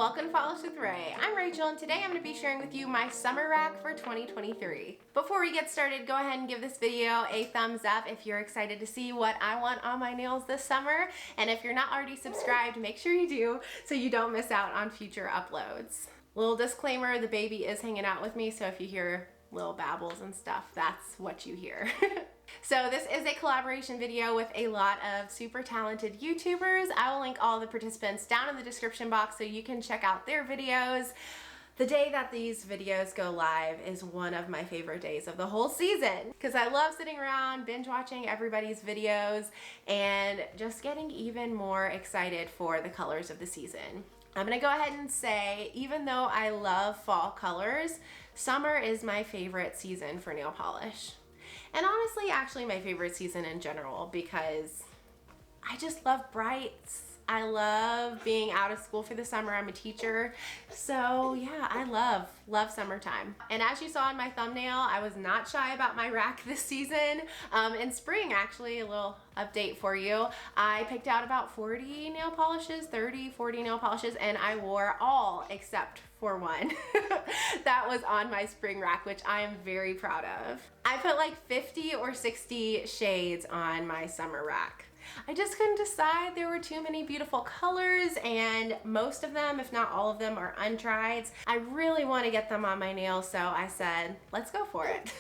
Welcome to Pahlish with Ray. I'm Rachel and today I'm going to be sharing with you my summer rack for 2023. Before we get started, go ahead and give this video a thumbs up if you're excited to see what I want on my nails this summer. And if you're not already subscribed, make sure you do so you don't miss out on future uploads. Little disclaimer, the baby is hanging out with me, so if you hear little babbles and stuff, that's what you hear. So this is a collaboration video with a lot of super talented YouTubers. I will link all the participants down in the description box so you can check out their videos. The day that these videos go live is one of my favorite days of the whole season because I love sitting around binge watching everybody's videos and just getting even more excited for the colors of the season. I'm gonna go ahead and say, even though I love fall colors, summer is my favorite season for nail polish. And honestly, actually my favorite season in general because I just love brights. I love being out of school for the summer. I'm a teacher. So yeah, I love summertime. And as you saw in my thumbnail, I was not shy about my rack this season. In spring, actually, a little update for you. I picked out about 40 nail polishes, 30, 40 nail polishes, and I wore all except for one that was on my spring rack, which I am very proud of. I put like 50 or 60 shades on my summer rack. I just couldn't decide. There were too many beautiful colors and most of them, if not all of them, are untrieds. I really want to get them on my nails, so I said, let's go for it.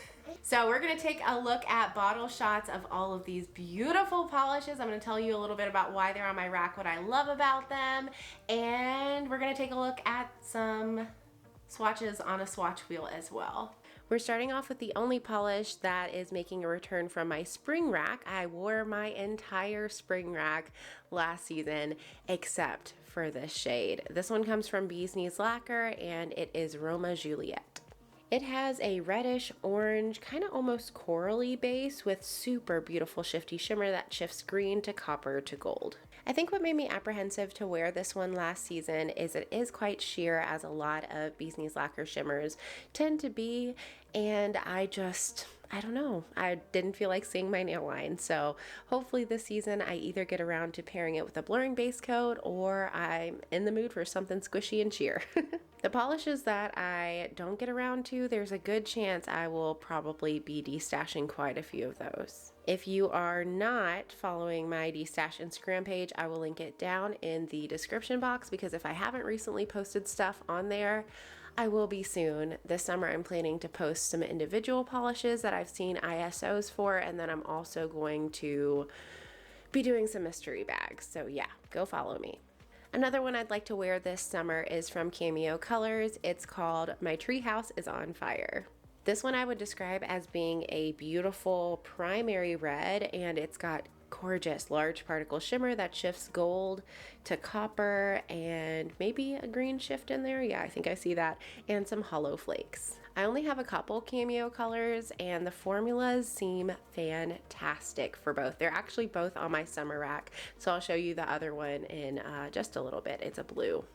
So we're gonna take a look at bottle shots of all of these beautiful polishes. I'm gonna tell you a little bit about why they're on my rack, what I love about them, and we're gonna take a look at some swatches on a swatch wheel as well. We're starting off with the only polish that is making a return from my spring rack. I wore my entire spring rack last season except for this shade. This one comes from Bee's Knees Lacquer and it is Romajuliette. It has a reddish orange, kind of almost corally base with super beautiful shifty shimmer that shifts green to copper to gold. I think what made me apprehensive to wear this one last season is it is quite sheer, as a lot of Bee's Knees Lacquer shimmers tend to be, and I don't know, I didn't feel like seeing my nail line. So hopefully this season I either get around to pairing it with a blurring base coat or I'm in the mood for something squishy and sheer. The polishes that I don't get around to, there's a good chance I will probably be destashing quite a few of those. If you are not following my destash Instagram page, I will link it down in the description box because if I haven't recently posted stuff on there, I will be soon. This summer I'm planning to post some individual polishes that I've seen ISOs for, and then I'm also going to be doing some mystery bags. So yeah, go follow me. Another one I'd like to wear this summer is from Cameo Colors. It's called My Treehouse is on Fire. This one I would describe as being a beautiful primary red, and it's got gorgeous large particle shimmer that shifts gold to copper and maybe a green shift in there. Yeah, I think I see that, and some hollow flakes. I only have a couple Cameo colors and the formulas seem fantastic for both. They're actually both on my summer rack, so I'll show you the other one in just a little bit. It's a blue.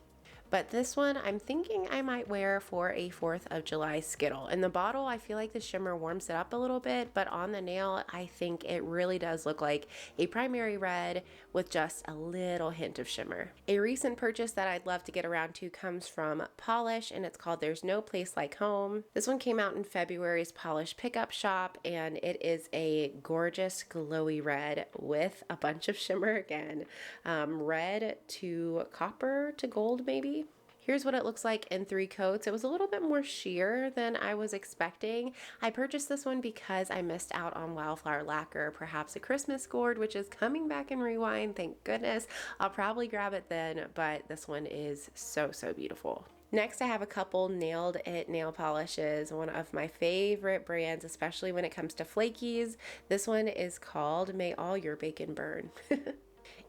But this one I'm thinking I might wear for a 4th of July Skittle. In the bottle, I feel like the shimmer warms it up a little bit, but on the nail, I think it really does look like a primary red with just a little hint of shimmer. A recent purchase that I'd love to get around to comes from Pahlish, and it's called There's No Place Like Home. This one came out in February's Pahlish pickup shop, and it is a gorgeous glowy red with a bunch of shimmer again. Red to copper to gold maybe. Here's what it looks like in 3 coats. It was a little bit more sheer than I was expecting. I purchased this one because I missed out on Wildflower Lacquer, perhaps a Christmas gourd, which is coming back in Rewind, thank goodness. I'll probably grab it then, but this one is so beautiful. Next, I have a couple Nailed It nail polishes, one of my favorite brands, especially when it comes to flakies. This one is called May All Your Bacon Burn.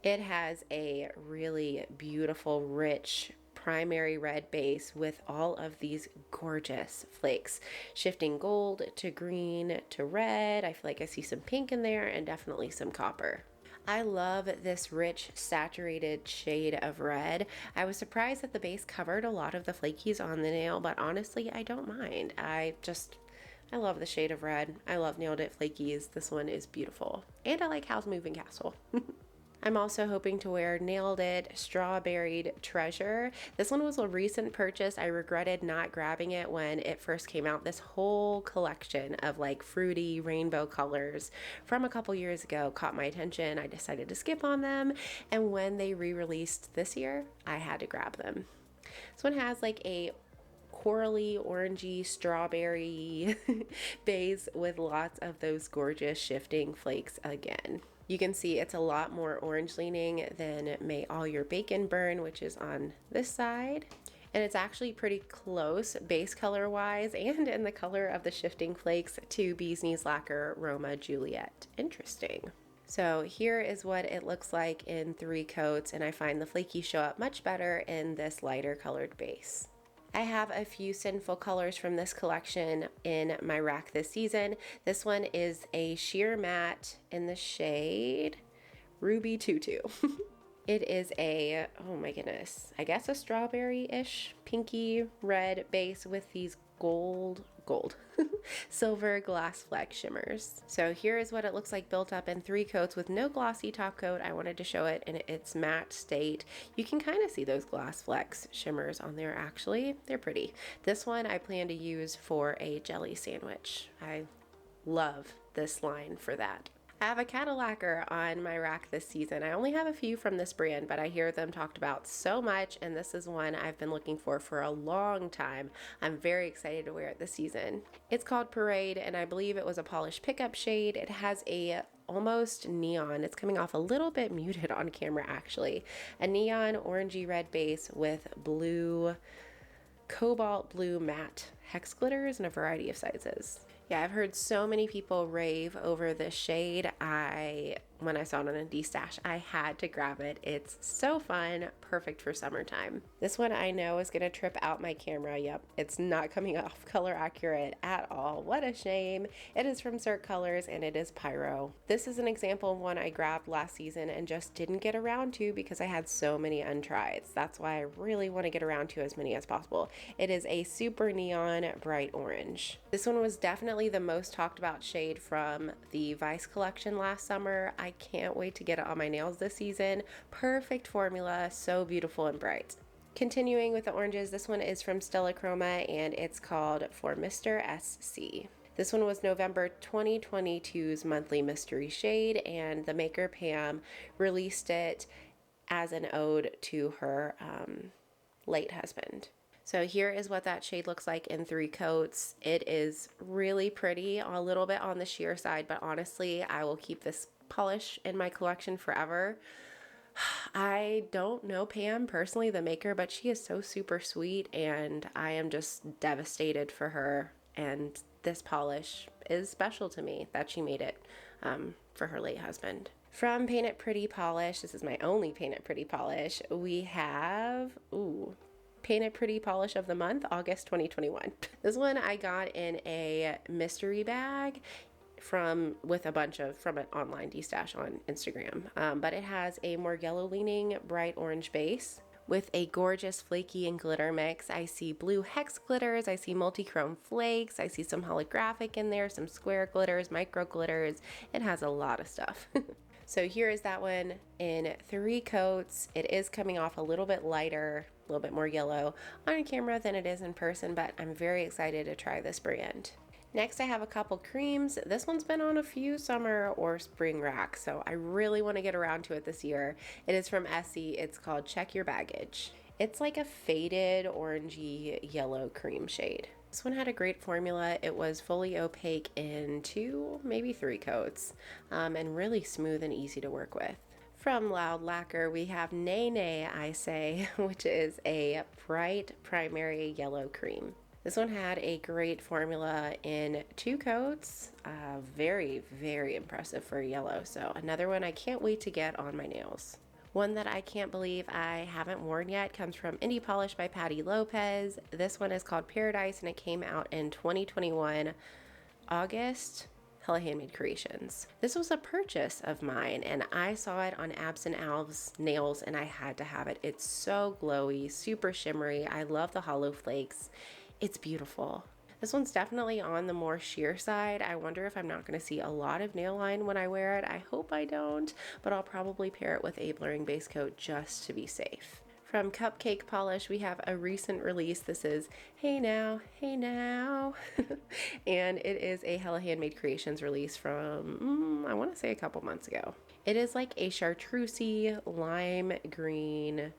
It has a really beautiful, rich, primary red base with all of these gorgeous flakes, shifting gold to green to red. I feel like I see some pink in there and definitely some copper. I love this rich saturated shade of red. I was surprised that the base covered a lot of the flakies on the nail, but honestly I don't mind. I love the shade of red. I love Nailed It flakies. This one is beautiful, and I like Howl's Moving Castle. I'm also hoping to wear Nailed It Strawberied Treasure. This one was a recent purchase. I regretted not grabbing it when it first came out. This whole collection of like fruity rainbow colors from a couple years ago caught my attention. I decided to skip on them, and when they re-released this year, I had to grab them. This one has like a corally, orangey, strawberry base with lots of those gorgeous shifting flakes again. You can see it's a lot more orange leaning than May All Your Bacon Burn, which is on this side. And it's actually pretty close base color wise and in the color of the shifting flakes to Bee's Knees Lacquer Romajuliette. Interesting. So here is what it looks like in 3 coats, and I find the flaky show up much better in this lighter colored base. I have a few sinful colors from this collection in my rack this season. This one is a sheer matte in the shade Ruby Tutu. It is a, oh my goodness, I guess a strawberry-ish pinky red base with these gold silver glass fleck shimmers. So here is what it looks like built up in 3 coats with no glossy top coat. I wanted to show it in its matte state. You can kind of see those glass flecks shimmers on there actually. They're pretty. This one I plan to use for a jelly sandwich. I love this line for that. I have a Cadillacquer on my rack this season. I only have a few from this brand, but I hear them talked about so much, and this is one I've been looking for a long time. I'm very excited to wear it this season. It's called Parade, and I believe it was a polished pickup shade. It has a almost neon. It's coming off a little bit muted on camera actually. A neon orangey red base with blue, cobalt blue matte hex glitters in a variety of sizes. Yeah, I've heard so many people rave over this shade. When I saw it on a D-stash, I had to grab it. It's so fun, perfect for summertime. This one I know is gonna trip out my camera. Yep, it's not coming off color accurate at all. What a shame. It is from Cirque Colors and it is Pyro. This is an example of one I grabbed last season and just didn't get around to because I had so many untries. That's why I really want to get around to as many as possible. It is a super neon bright orange. This one was definitely the most talked about shade from the Vice collection last summer. I can't wait to get it on my nails this season. Perfect formula, so beautiful and bright. Continuing with the oranges, this one is from Stella Chroma and it's called For Mr. SC. This one was November 2022's monthly mystery shade, and the maker Pam released it as an ode to her late husband. So here is what that shade looks like in 3 coats. It is really pretty, a little bit on the sheer side, but honestly, I will keep this polish in my collection forever. I don't know Pam personally, the maker, but she is so super sweet and I am just devastated for her, and this polish is special to me that she made it for her late husband. From Paint It Pretty Polish, this is my only Paint It Pretty polish, we have, Paint It Pretty Polish of the Month, August 2021. This one I got in a mystery bag from an online D-stash on Instagram. But it has a more yellow leaning bright orange base with a gorgeous flaky and glitter mix. I see blue hex glitters, I see multi-chrome flakes, I see some holographic in there, some square glitters, micro glitters. It has a lot of stuff. So here is that one in 3 coats. It is coming off a little bit lighter, a little bit more yellow on camera than it is in person, but I'm very excited to try this brand. Next, I have a couple creams. This one's been on a few summer or spring racks, so I really want to get around to it this year. It is from Essie. It's called Check Your Baggage. It's like a faded orangey yellow cream shade. This one had a great formula. It was fully opaque in 2, maybe 3 coats, and really smooth and easy to work with. From Loud Lacquer, we have Nay Nay I Say, which is a bright primary yellow cream. This one had a great formula in 2 coats. Very, very impressive for yellow. So another one I can't wait to get on my nails. One that I can't believe I haven't worn yet comes from Indie Polish by Patty Lopez. This one is called Paradise and it came out in 2021, August. Hella Handmade Creations. This was a purchase of mine and I saw it on Abs and Alves nails and I had to have it. It's so glowy, super shimmery. I love the hollow flakes. It's beautiful. This one's definitely on the more sheer side. I wonder if I'm not going to see a lot of nail line when I wear it. I hope I don't, but I'll probably pair it with a blurring base coat just to be safe. From Cupcake Polish, we have a recent release. This is Hey Now, Hey Now. And it is a Hella Handmade Creations release from, I want to say a couple months ago. It is like a chartreusey lime green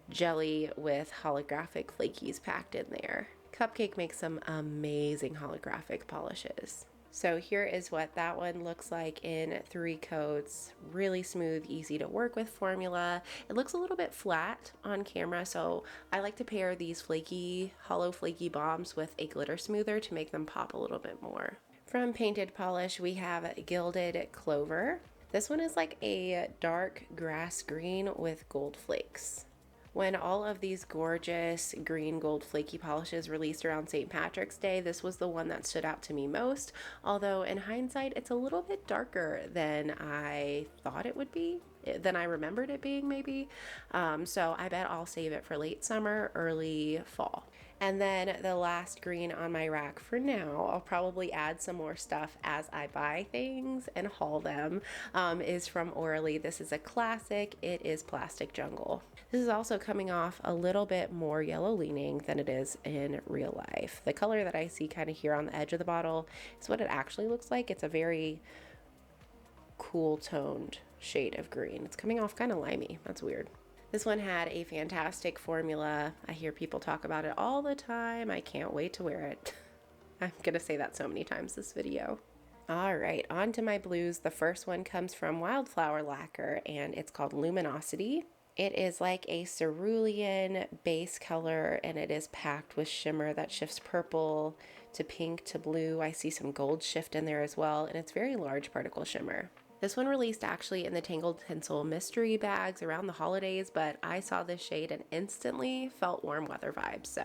jelly with holographic flakies packed in there. Cupcake makes some amazing holographic polishes. So here is what that one looks like in 3 coats. Really smooth, easy to work with formula. It looks a little bit flat on camera, so I like to pair these flaky, hollow flaky bombs with a glitter smoother to make them pop a little bit more. From Painted Polish, we have Gilded Clover. This one is like a dark grass green with gold flakes. When all of these gorgeous green gold flaky polishes released around St. Patrick's Day, this was the one that stood out to me most, although in hindsight it's a little bit darker than I thought it would be, than I remembered it being maybe. So I bet I'll save it for late summer, early fall. And then the last green on my rack for now, I'll probably add some more stuff as I buy things and haul them, is from Orly. This is a classic. It is Plastic Jungle. This is also coming off a little bit more yellow leaning than it is in real life. The color that I see kind of here on the edge of the bottle is what it actually looks like. It's a very cool toned shade of green. It's coming off kind of limey. That's weird. This one had a fantastic formula. I hear people talk about it all the time. I can't wait to wear it. I'm gonna say that so many times this video. All right, on to my blues. The first one comes from Wildflower Lacquer and it's called Luminosity. It is like a cerulean base color and it is packed with shimmer that shifts purple to pink to blue. I see some gold shift in there as well, and it's very large particle shimmer. This one released actually in the Tangled Tinsel mystery bags around the holidays, but I saw this shade and instantly felt warm weather vibes. So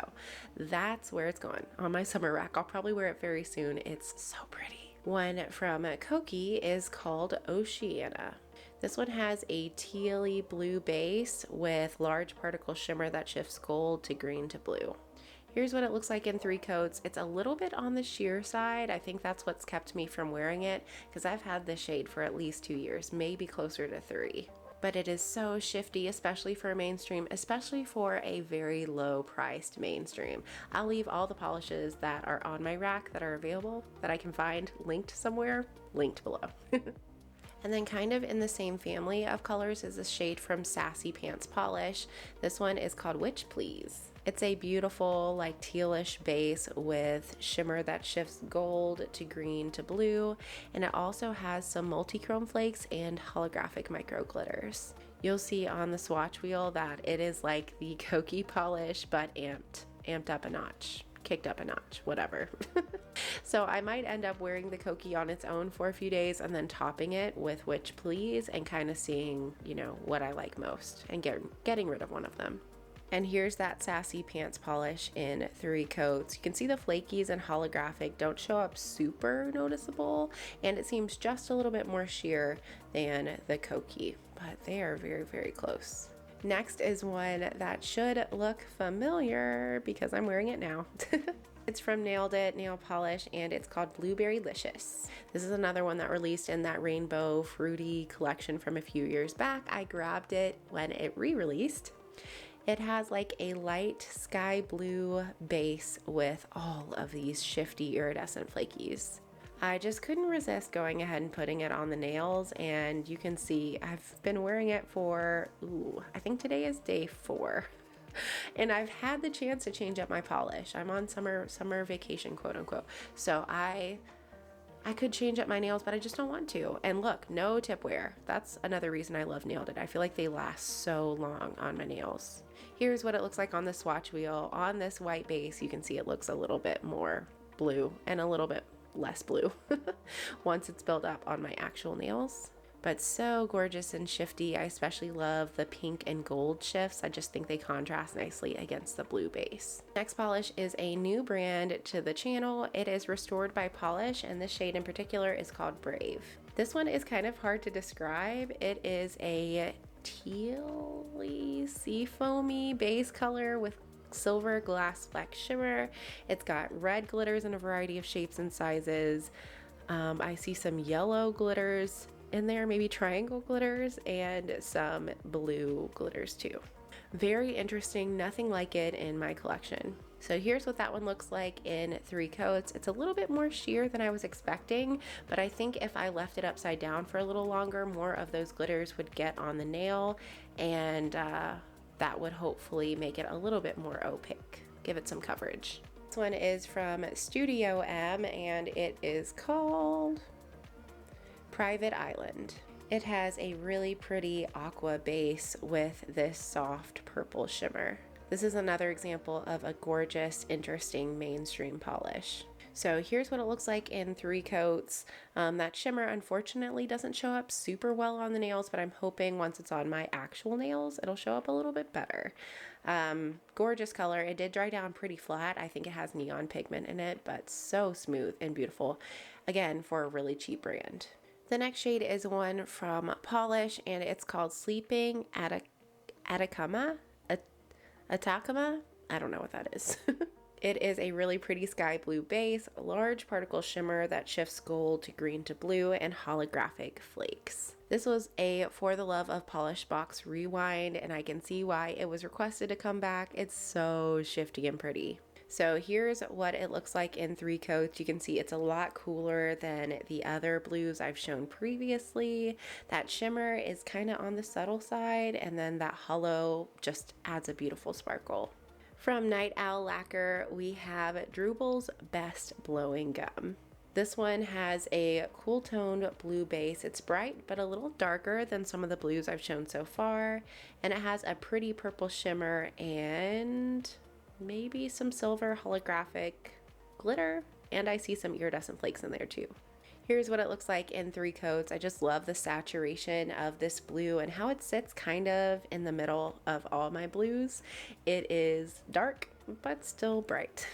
that's where it's going on my summer rack. I'll probably wear it very soon. It's so pretty. One from Koki is called Oceana. This one has a tealy blue base with large particle shimmer that shifts gold to green to blue. Here's what it looks like in 3 coats. It's a little bit on the sheer side. I think that's what's kept me from wearing it because I've had this shade for at least 2 years, maybe closer to 3. But it is so shifty, especially for a mainstream, especially for a very low priced mainstream. I'll leave all the polishes that are on my rack that are available that I can find linked somewhere, linked below. And then kind of in the same family of colors is a shade from Sassy Pants Polish. This one is called Witch Please. It's a beautiful like tealish base with shimmer that shifts gold to green to blue, and it also has some multi-chrome flakes and holographic micro glitters. You'll see on the swatch wheel that it is like the Koki polish but amped up a notch, kicked up a notch, whatever. So I might end up wearing the Koki on its own for a few days and then topping it with Witch Please and kind of seeing, you know, what I like most and getting rid of one of them. And here's that Sassy Pants Polish in 3 coats. You can see the flakies and holographic don't show up super noticeable, and it seems just a little bit more sheer than the Koki, but they are very, very close. Next is one that should look familiar because I'm wearing it now. It's from Nailed It Nail Polish and it's called Blueberry-licious. This is another one that released in that rainbow fruity collection from a few years back. I grabbed it when it re-released. It has like a light sky blue base with all of these shifty iridescent flakies. I just couldn't resist going ahead and putting it on the nails, and you can see I've been wearing it for, I think today is day 4. And I've had the chance to change up my polish. I'm on summer vacation, quote unquote. So I could change up my nails, but I just don't want to. And look, no tip wear. That's another reason I love Nailed It. I feel like they last so long on my nails. Here's what it looks like on the swatch wheel. On this white base, you can see it looks a little bit more blue and a little bit less blue once it's built up on my actual nails. But so gorgeous and shifty. I especially love the pink and gold shifts. I just think they contrast nicely against the blue base. Next polish is a new brand to the channel. It is Restored by Pahlish, and this shade in particular is called Brave. This one is kind of hard to describe. It is a tealy seafoamy base color with silver glass fleck shimmer. It's got red glitters in a variety of shapes and sizes. I see some yellow glitters in there, maybe triangle glitters, and some blue glitters too. Very interesting, nothing like it in my collection. So here's what that one looks like in 3 coats. It's a little bit more sheer than I was expecting, but I think if I left it upside down for a little longer, more of those glitters would get on the nail, and that would hopefully make it a little bit more opaque, give it some coverage. This one is from Studio M, and it is called Private Island. It has a really pretty aqua base with this soft purple shimmer. This is another example of a gorgeous, interesting mainstream polish. So here's what it looks like in 3 coats. That shimmer unfortunately doesn't show up super well on the nails, but I'm hoping once it's on my actual nails, it'll show up a little bit better. Gorgeous color. It did dry down pretty flat. I think it has neon pigment in it, but so smooth and beautiful. Again, for a really cheap brand. The next shade is one from Pahlish, and it's called Sleeping Atacama? Atacama? I don't know what that is. It is a really pretty sky blue base, large particle shimmer that shifts gold to green to blue, and holographic flakes. This was a For the Love of Polish box rewind, and I can see why it was requested to come back. It's so shifty and pretty. So here's what it looks like in 3 coats. You can see it's a lot cooler than the other blues I've shown previously. That shimmer is kind of on the subtle side, and then that hollow just adds a beautiful sparkle. From Night Owl Lacquer, we have Drooble's Best Blowing Gum. This one has a cool toned blue base. It's bright but a little darker than some of the blues I've shown so far, and it has a pretty purple shimmer and maybe some silver holographic glitter, and I see some iridescent flakes in there too. Here's what it looks like in 3 coats. I just love the saturation of this blue and how it sits kind of in the middle of all my blues. It is dark but still bright.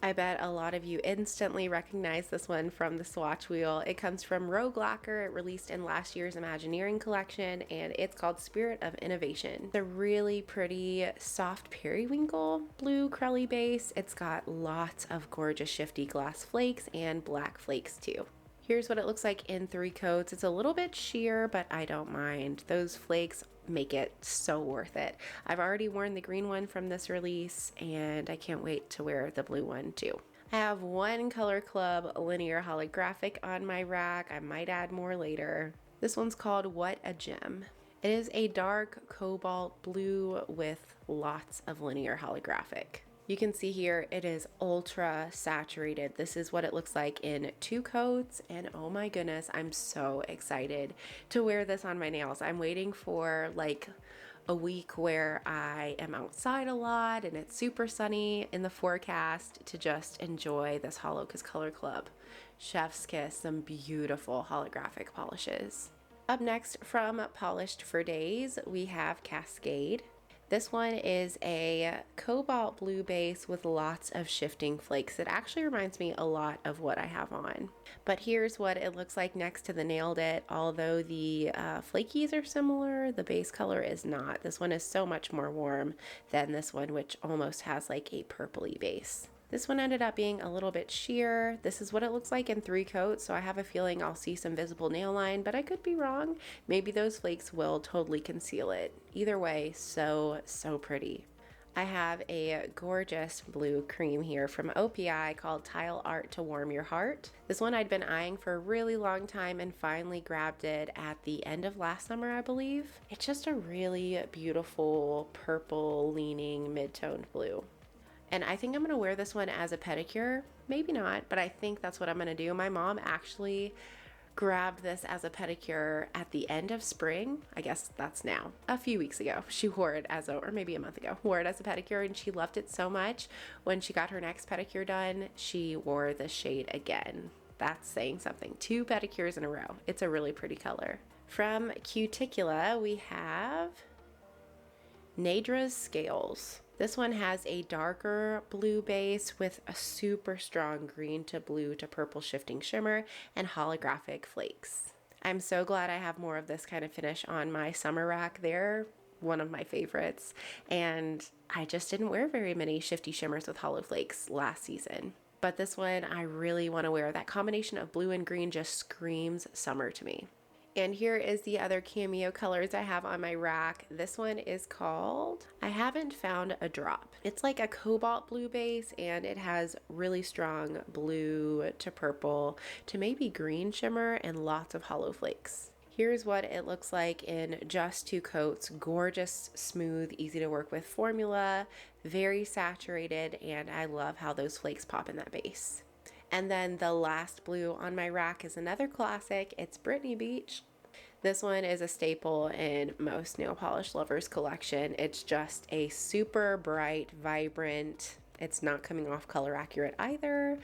I bet a lot of you instantly recognize this one from the swatch wheel. It comes from Rogue Lacquer. It released in last year's Imagineering collection, and it's called Spirit of Innovation. It's a really pretty soft periwinkle blue crelly base. It's got lots of gorgeous shifty glass flakes and black flakes too. Here's what it looks like in 3 coats. It's a little bit sheer, but I don't mind. Those flakes make it so worth it. I've already worn the green one from this release, and I can't wait to wear the blue one too. I have one Color Club linear holographic on my rack. I might add more later. This one's called What a Gem. It is a dark cobalt blue with lots of linear holographic. You can see here it is ultra saturated. This is what it looks like in 2 coats, and oh my goodness, I'm so excited to wear this on my nails. I'm waiting for like a week where I am outside a lot and it's super sunny in the forecast to just enjoy this Holocause Color Club Chef's Kiss, some beautiful holographic polishes. Up next from Polished for Days, we have Cascade. This one is a cobalt blue base with lots of shifting flakes. It actually reminds me a lot of what I have on. But here's what it looks like next to the Nailed It. Although the flakies are similar, the base color is not. This one is so much more warm than this one, which almost has like a purpley base. This one ended up being a little bit sheer. This is what it looks like in 3 coats, so I have a feeling I'll see some visible nail line, but I could be wrong. Maybe those flakes will totally conceal it. Either way, so pretty. I have a gorgeous blue cream here from OPI called Tile Art to Warm Your Heart. This one I'd been eyeing for a really long time and finally grabbed it at the end of last summer, I believe. It's just a really beautiful purple leaning mid-toned blue. And I think I'm going to wear this one as a pedicure. Maybe not, but I think that's what I'm going to do. My mom actually grabbed this as a pedicure at the end of spring. I guess that's now. A few weeks ago. She wore it as or maybe a month ago, wore it as a pedicure, and she loved it so much. When she got her next pedicure done, she wore the shade again. That's saying something. 2 pedicures in a row. It's a really pretty color. From Cuticula, we have Naydra's Scales. This one has a darker blue base with a super strong green to blue to purple shifting shimmer and holographic flakes. I'm so glad I have more of this kind of finish on my summer rack. There one of my favorites. And I just didn't wear very many shifty shimmers with hollow flakes last season. But this one I really want to wear. That combination of blue and green just screams summer to me. And here is the other cameo colors I have on my rack. This one is called, I haven't found a drop. It's like a cobalt blue base, and it has really strong blue to purple to maybe green shimmer and lots of hollow flakes. Here's what it looks like in just 2 coats. Gorgeous, smooth, easy to work with formula, very saturated, and I love how those flakes pop in that base. And then the last blue on my rack is another classic. It's Brittany Beach. This one is a staple in most nail polish lovers' collection. It's just a super bright, vibrant, it's not coming off color accurate either,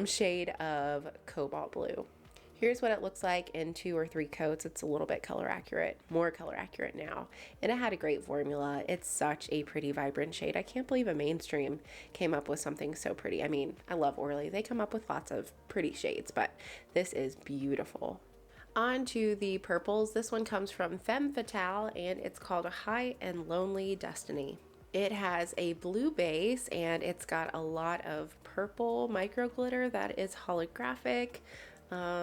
shade of cobalt blue. Here's what it looks like in 2 or 3 coats. It's a little bit color accurate, more color accurate now. And it had a great formula. It's such a pretty vibrant shade. I can't believe a mainstream came up with something so pretty. I mean, I love Orly. They come up with lots of pretty shades, but this is beautiful. On to the purples. This one comes from Femme Fatale, and it's called A High and Lonely Destiny. It has a blue base, and it's got a lot of purple micro glitter that is holographic.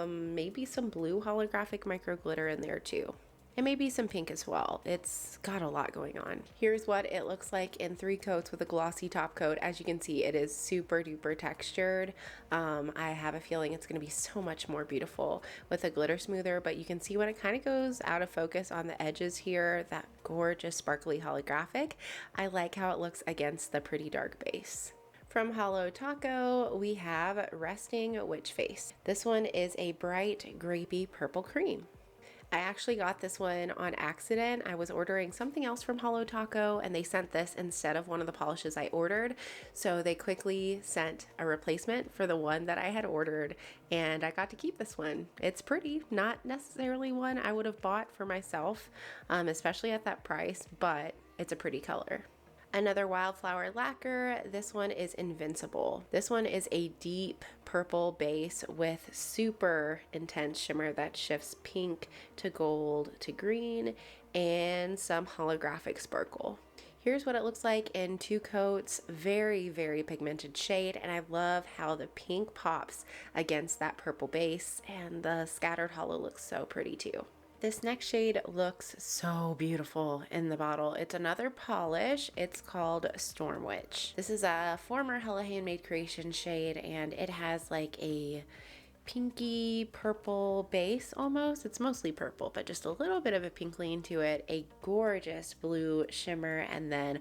Maybe some blue holographic micro glitter in there too. And maybe some pink as well. It's got a lot going on. Here's what it looks like in 3 coats with a glossy top coat. As you can see, it is super duper textured. I have a feeling it's going to be so much more beautiful with a glitter smoother, but you can see when it kind of goes out of focus on the edges here, that gorgeous sparkly holographic. I like how it looks against the pretty dark base. From Hollow Taco, we have Resting Witch Face. This one is a bright grapey purple cream. I actually got this one on accident. I was ordering something else from Hollow Taco, and they sent this instead of one of the polishes I ordered. So they quickly sent a replacement for the one that I had ordered, and I got to keep this one. It's pretty, not necessarily one I would have bought for myself, especially at that price, but it's a pretty color. Another Wildflower lacquer. This one is Invincible. This one is a deep purple base with super intense shimmer that shifts pink to gold to green and some holographic sparkle. Here's what it looks like in 2 coats. Very, very pigmented shade, and I love how the pink pops against that purple base, and the scattered hollow looks so pretty too. This next shade looks so beautiful in the bottle. It's another polish. It's called Storm Witch. This is a former Hella Handmade Creation shade, and it has like a pinky purple base almost. It's mostly purple, but just a little bit of a pink lean to it. A gorgeous blue shimmer, and then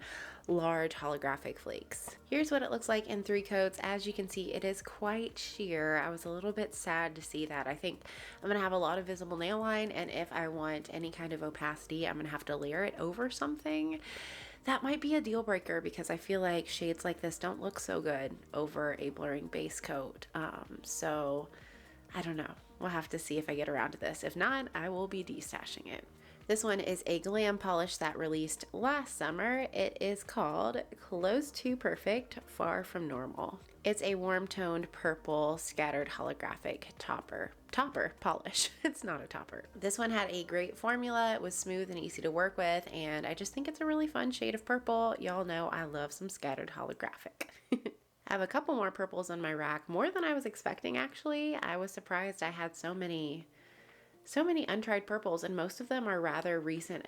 large holographic flakes. Here's what it looks like in 3 coats. As you can see, it is quite sheer. I was a little bit sad to see that. I think I'm gonna have a lot of visible nail line, and if I want any kind of opacity, I'm gonna have to layer it over something. That might be a deal breaker because I feel like shades like this don't look so good over a blurring base coat. So I don't know. We'll have to see if I get around to this. If not, I will be destashing it. This one is a glam polish that released last summer. It is called Close to Perfect, Far from Normal. It's a warm toned purple scattered holographic topper polish. It's not a topper. This one had a great formula. It was smooth and easy to work with, and I just think it's a really fun shade of purple. Y'all know I love some scattered holographic. I have a couple more purples on my rack, more than I was expecting actually. I was surprised I had so many untried purples, and most of them are rather recent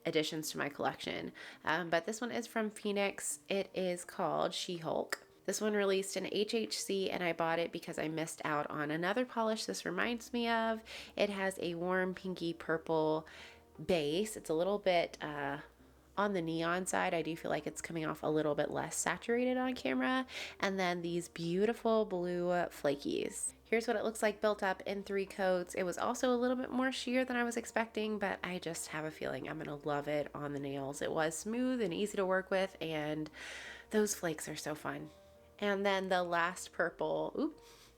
additions to my collection. But this one is from Phoenix. It is called She-Hulk. This one released in HHC, and I bought it because I missed out on another polish this reminds me of. It has a warm pinky purple base. It's a little bit on the neon side. I do feel like it's coming off a little bit less saturated on camera. And then these beautiful blue flakies. Here's what it looks like built up in 3 coats. It was also a little bit more sheer than I was expecting, but I just have a feeling I'm gonna love it on the nails. It was smooth and easy to work with, and those flakes are so fun. And then the last purple,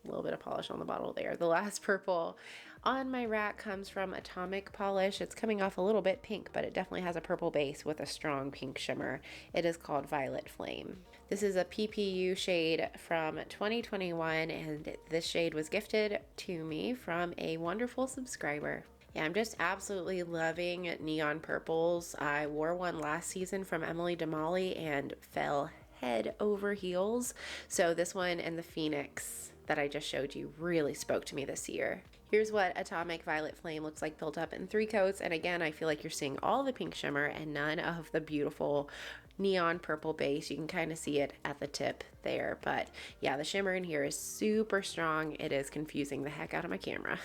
a little bit of polish on the bottle there. The last purple on my rack comes from Atomic Polish. It's coming off a little bit pink, but it definitely has a purple base with a strong pink shimmer. It is called Violet Flame. This is a PPU shade from 2021, and this shade was gifted to me from a wonderful subscriber. Yeah, I'm just absolutely loving neon purples. I wore one last season from Emily Damali and fell head over heels. So this one and the Phoenix that I just showed you really spoke to me this year. Here's what Atomic Violet Flame looks like built up in 3 coats. And again, I feel like you're seeing all the pink shimmer and none of the beautiful neon purple base. You can kind of see it at the tip there, but yeah, the shimmer in here is super strong. It is confusing the heck out of my camera.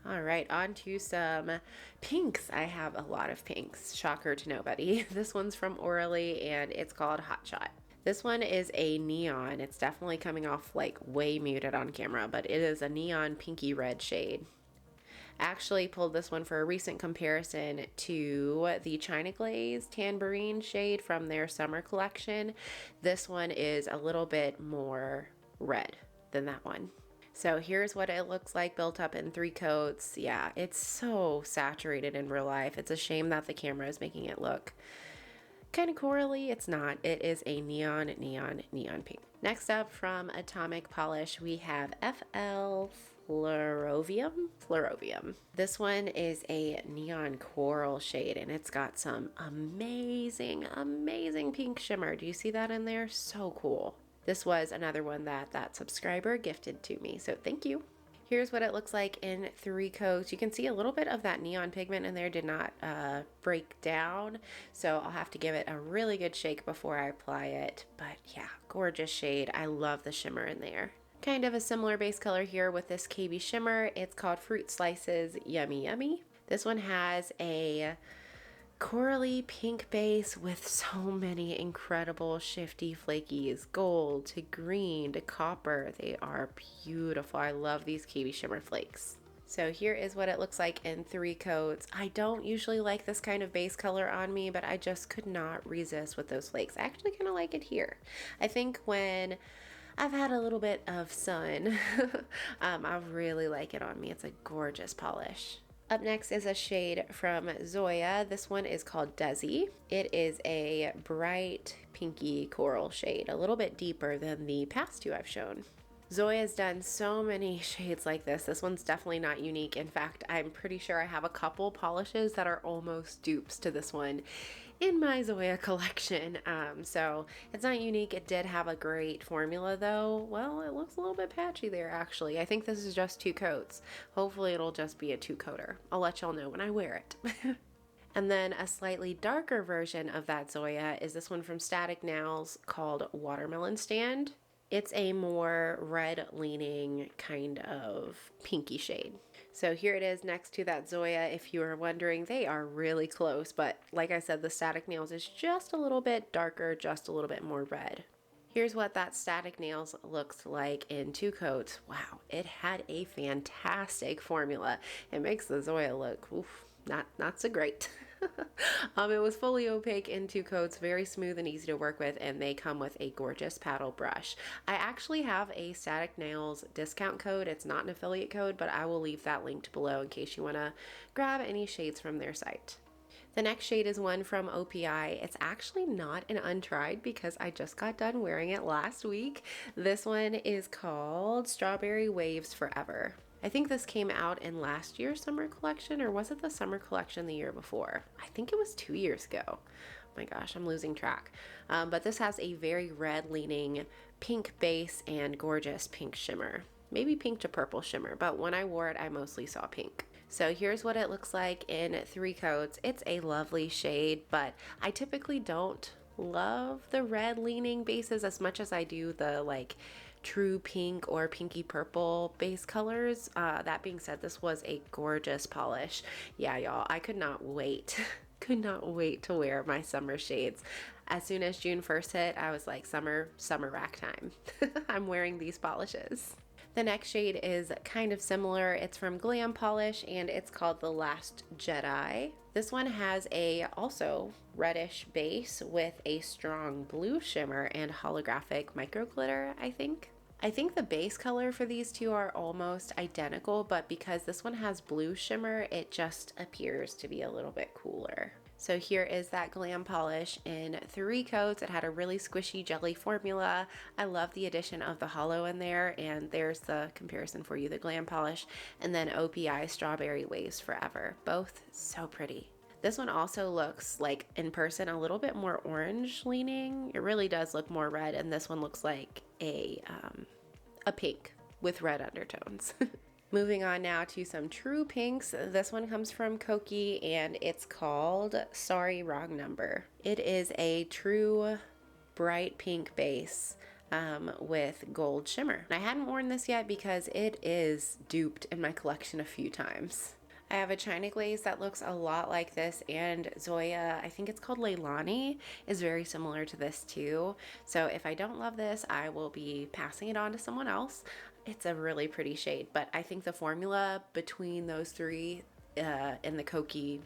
All right, on to some pinks. I have a lot of pinks, shocker to nobody. This one's from Orally and it's called Hot Shot. This one is a neon. It's definitely coming off like way muted on camera, but it is a neon pinky red shade. Actually pulled this one for a recent comparison to the China Glaze Tangerine shade from their summer collection. This one is a little bit more red than that one. So here's what it looks like built up in 3 coats. Yeah, it's so saturated in real life. It's a shame that the camera is making it look kind of corally. It's not. It is a neon pink. Next up from Atomic Polish, we have FL Florovium. This one is a neon coral shade and it's got some amazing pink shimmer. Do you see that in there? So cool. This was another one that subscriber gifted to me, so thank you. Here's what it looks like in 3 coats. You can see a little bit of that neon pigment in there did not break down, so I'll have to give it a really good shake before I apply it. But yeah, gorgeous shade. I love the shimmer in there. Kind of a similar base color here with this KB shimmer. It's called Fruit Slices Yummy Yummy. This one has a corally pink base with so many incredible shifty flakies, gold to green to copper. They are beautiful. I love these KB shimmer flakes. So here is what it looks like in 3 coats. I don't usually like this kind of base color on me, but I just could not resist with those flakes. I actually kind of like it here. I think when I've had a little bit of sun, I really like it on me. It's a gorgeous polish. Up next is a shade from Zoya. This one is called Desi. It is a bright pinky coral shade, a little bit deeper than the past 2 I've shown. Zoya's done so many shades like this. This one's definitely not unique. In fact, I'm pretty sure I have a couple polishes that are almost dupes to this one in my Zoya collection. So it's not unique. It did have a great formula though. Well, it looks a little bit patchy there actually. I think this is just 2 coats. Hopefully it'll just be a 2-coater. I'll let y'all know when I wear it. And then a slightly darker version of that Zoya is this one from Static Nails called Watermelon Stand. It's a more red leaning kind of pinky shade. So here it is next to that Zoya. If you were wondering, they are really close, but like I said, the Static Nails is just a little bit darker, just a little bit more red. Here's what that Static Nails looks like in 2 coats. Wow, it had a fantastic formula. It makes the Zoya look, oof, not so great. It was fully opaque in 2 coats, very smooth and easy to work with, and they come with a gorgeous paddle brush. I actually have a Static Nails discount code. It's not an affiliate code, but I will leave that linked below in case you want to grab any shades from their site. The next shade is one from OPI. It's actually not an untried because I just got done wearing it last week. This one is called Strawberry Waves Forever. I think this came out in last year's summer collection, or was it the summer collection the year before? I think it was 2 years ago. Oh my gosh, I'm losing track. But this has a very red leaning pink base and gorgeous pink shimmer. Maybe pink to purple shimmer, but when I wore it, I mostly saw pink. So here's what it looks like in 3 coats. It's a lovely shade, but I typically don't love the red leaning bases as much as I do the like true pink or pinky purple base colors. That being said, this was a gorgeous polish. Yeah, y'all, I could not wait. Could not wait to wear my summer shades. As soon as June 1st hit, I was like, summer rack time. I'm wearing these polishes. The next shade is kind of similar. It's from Glam Polish and it's called The Last Jedi. This one has a also reddish base with a strong blue shimmer and holographic micro glitter, I think. I think the base color for these two are almost identical, but because this one has blue shimmer, it just appears to be a little bit cooler. So here is that glam polish in 3 coats. It had a really squishy jelly formula. I love the addition of the hollow in there, and there's the comparison for you, the glam polish, and then OPI Strawberry Waves Forever. Both so pretty. This one also looks like in person a little bit more orange leaning. It really does look more red, and this one looks like a pink with red undertones. Moving on now to some true pinks. This one comes from Koki and it's called Sorry Wrong Number. It is a true bright pink base with gold shimmer. I hadn't worn this yet because it is duped in my collection a few times. I have a China glaze that looks a lot like this, and Zoya, I think it's called Leilani, is very similar to this too. So if I don't love this, I will be passing it on to someone else. It's a really pretty shade, but I think the formula between those three in the Koki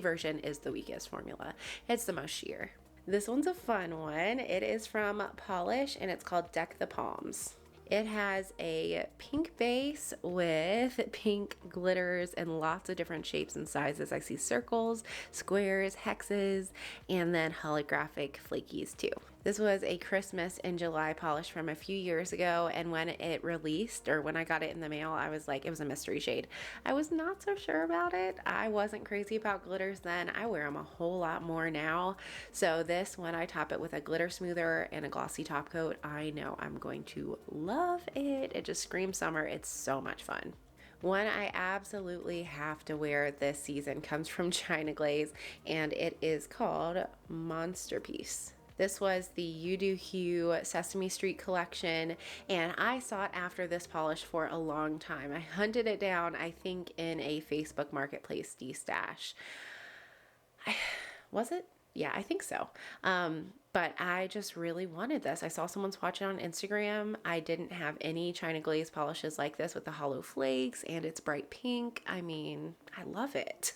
version is the weakest formula. It's the most sheer. This one's a fun one. It is from Pahlish and it's called Deck the Palms. It has a pink base with pink glitters and lots of different shapes and sizes. I see circles, squares, hexes, and then holographic flakies too. This was a Christmas in July polish from a few years ago, and when it released, or when I got it in the mail, I was like, it was a mystery shade. I was not so sure about it. I wasn't crazy about glitters then. I wear them a whole lot more now. So this, when I top it with a glitter smoother and a glossy top coat, I know I'm going to love it. It just screams summer. It's so much fun. One I absolutely have to wear this season comes from China Glaze, and it is called Monsterpiece. This was the You Do Hue Sesame Street collection, and I sought after this polish for a long time. I hunted it down, I think, in a Facebook Marketplace de-stash. Was it? Yeah, I think so. But I just really wanted this. I saw someone swatch it on Instagram. I didn't have any China Glaze polishes like this with the hollow flakes, and it's bright pink. I mean, I love it.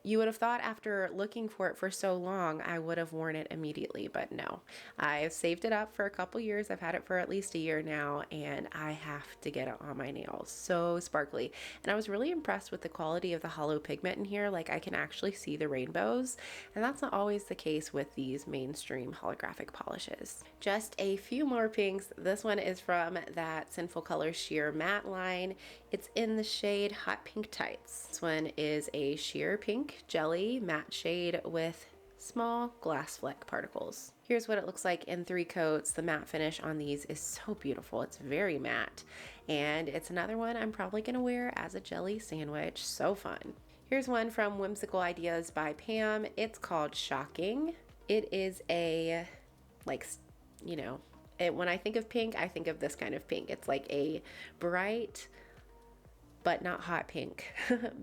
You would have thought after looking for it for so long, I would have worn it immediately, but no. I've saved it up for a couple years. I've had it for at least a year now, and I have to get it on my nails. So sparkly. And I was really impressed with the quality of the hollow pigment in here. Like, I can actually see the rainbows, and that's not always the case with these mainstream holographic polishes. Just a few more pinks. This one is from that Sinful Colors Sheer Matte line. It's in the shade Hot Pink Tights. This one is a sheer pink jelly matte shade with small glass fleck particles. Here's what it looks like in 3 coats. The matte finish on these is so beautiful. It's very matte, and it's another one I'm probably gonna wear as a jelly sandwich. So fun. Here's one from Whimsical Ideas by Pam. It's called Shocking. It is a, like, you know, when I think of pink, I think of this kind of pink. It's like a bright but not hot pink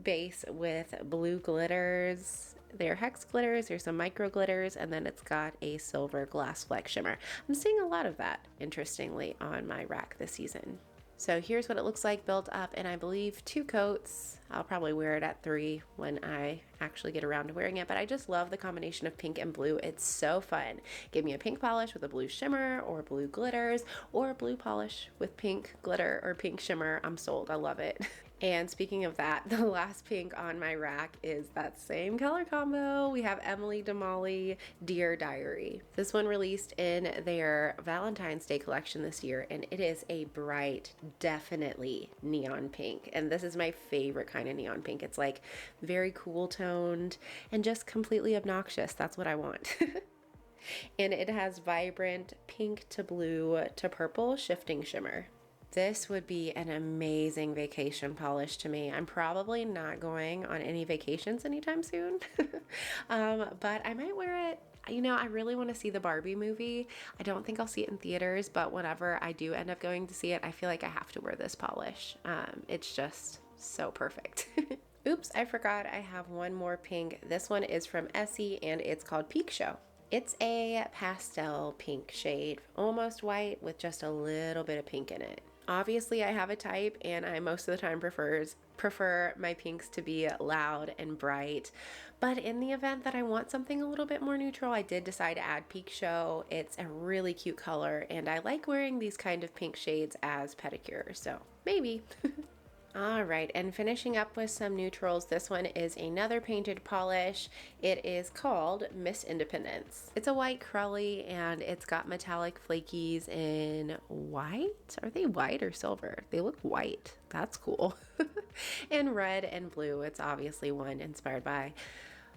base with blue glitters. They're hex glitters, there's some micro glitters, and then it's got a silver glass fleck shimmer. I'm seeing a lot of that, interestingly, on my rack this season. So here's what it looks like built up in, I believe, 2 coats. I'll probably wear it at 3 when I actually get around to wearing it, but I just love the combination of pink and blue. It's so fun. Give me a pink polish with a blue shimmer or blue glitters, or a blue polish with pink glitter or pink shimmer. I'm sold. I love it. And speaking of that, the last pink on my rack is that same color combo. We have Emily Damali Dear Diary. This one released in their Valentine's Day collection this year, and it is a bright, definitely neon pink. And this is my favorite kind of neon pink. It's like very cool toned and just completely obnoxious. That's what I want. And it has vibrant pink to blue to purple shifting shimmer. This would be an amazing vacation polish to me. I'm probably not going on any vacations anytime soon, but I might wear it. You know, I really want to see the Barbie movie. I don't think I'll see it in theaters, but whenever I do end up going to see it, I feel like I have to wear this polish. It's just so perfect. Oops, I forgot I have one more pink. This one is from Essie and it's called Peak Show. It's a pastel pink shade, almost white with just a little bit of pink in it. Obviously I have a type and I most of the time prefer my pinks to be loud and bright, but in the event that I want something a little bit more neutral, I did decide to add Peak Show. It's a really cute color, and I like wearing these kind of pink shades as pedicure, so maybe. All right, and finishing up with some neutrals, this one is another painted polish. It is called Miss Independence. It's a white crowley, and it's got metallic flakies in white. Are they white or silver? They look white. That's cool. And red and blue. It's obviously one inspired by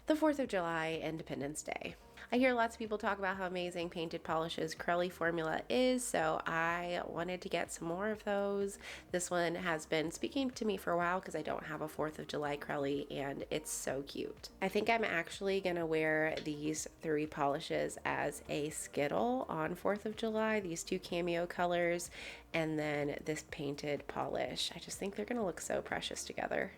the 4th of July, Independence Day. I hear lots of people talk about how amazing Painted Polish's Crowley formula is, so I wanted to get some more of those. This one has been speaking to me for a while because I don't have a 4th of July Crowley, and it's so cute. I think I'm actually going to wear these 3 polishes as a Skittle on 4th of July, these 2 cameo colors, and then this painted polish. I just think they're going to look so precious together.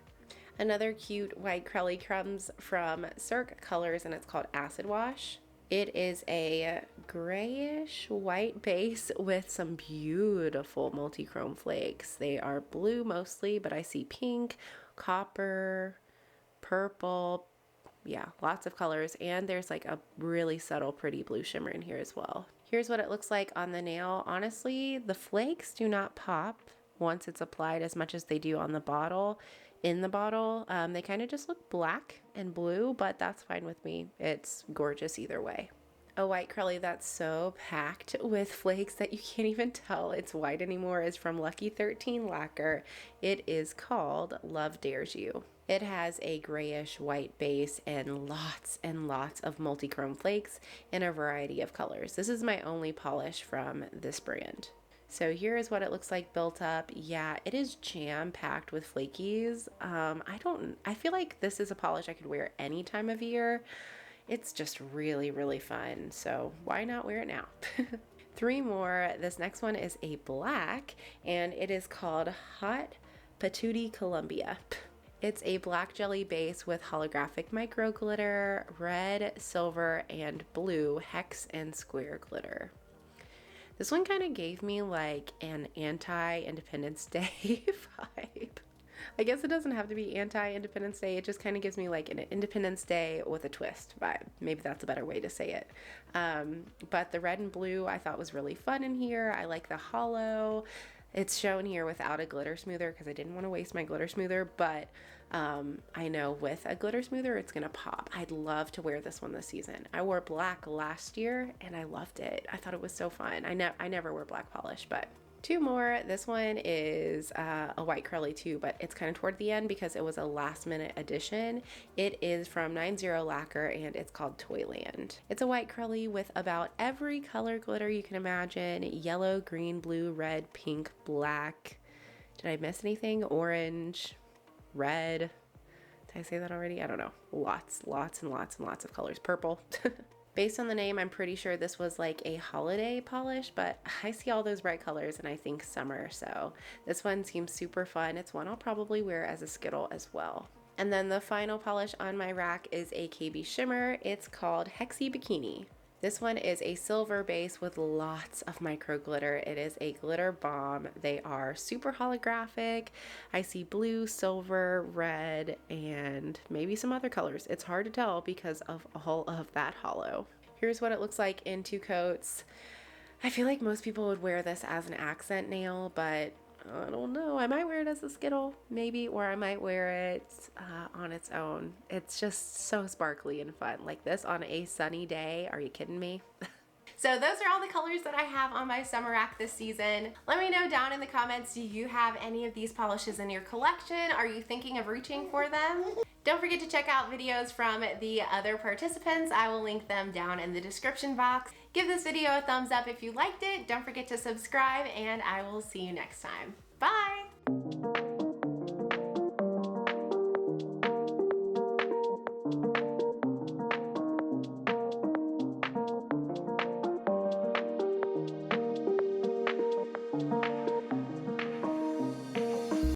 Another cute white Crowley comes from Cirque Colors, and it's called Acid Wash. It is a grayish white base with some beautiful multi-chrome flakes. They are blue mostly, but I see pink, copper, purple, yeah, lots of colors, and there's like a really subtle pretty blue shimmer in here as well. Here's what it looks like on the nail. Honestly, the flakes do not pop once it's applied as much as they do on the bottle. In the bottle, they kind of just look black and blue, but that's fine with me. It's gorgeous either way. A white Crowley that's so packed with flakes that you can't even tell it's white anymore is from Lucky 13 Lacquer. It is called Love Dares You. It has a grayish white base and lots of multi-chrome flakes in a variety of colors. This is my only polish from this brand. So here is what it looks like built up. Yeah, it is jam-packed with flakies. I feel like this is a polish I could wear any time of year. It's just really, really fun. So why not wear it now? 3 more. This next one is a black, and it is called Hot Patootie Columbia. It's a black jelly base with holographic micro glitter, red, silver, and blue hex and square glitter. This one kind of gave me like an anti-Independence Day vibe. I guess it doesn't have to be anti-Independence Day. It just kind of gives me like an Independence Day with a twist vibe. Maybe that's a better way to say it. But the red and blue I thought was really fun in here. I like the hollow. It's shown here without a glitter smoother because I didn't want to waste my glitter smoother, but I know with a glitter smoother it's gonna pop. I'd love to wear this one this season. I wore black last year and I loved it. I thought it was so fun. I never wear black polish, but 2 more. This one is a white Crowley too, but it's kind of toward the end because it was a last minute addition. It is from 90 Lacquer and it's called Toyland. It's a white Crowley with about every color glitter you can imagine: yellow, green, blue, red, pink, black. Did I miss anything? Orange, red. Did I say that already? I don't know. Lots of colors. Purple. Based on the name, I'm pretty sure this was like a holiday polish, but I see all those bright colors and I think summer, so this one seems super fun. It's one I'll probably wear as a Skittle as well. And then the final polish on my rack is a KB Shimmer. It's called Hexy Bikini. This one is a silver base with lots of micro glitter. It is a glitter bomb. They are super holographic. I see blue, silver, red, and maybe some other colors. It's hard to tell because of all of that hollow. Here's what it looks like in 2 coats. I feel like most people would wear this as an accent nail, but I don't know. I might wear it as a Skittle, maybe, or I might wear it on its own. It's just so sparkly and fun. Like this on a sunny day. Are you kidding me? So those are all the colors that I have on my summer rack this season. Let me know down in the comments, do you have any of these polishes in your collection? Are you thinking of reaching for them? Don't forget to check out videos from the other participants. I will link them down in the description box. Give this video a thumbs up if you liked it. Don't forget to subscribe, and I will see you next time. Bye!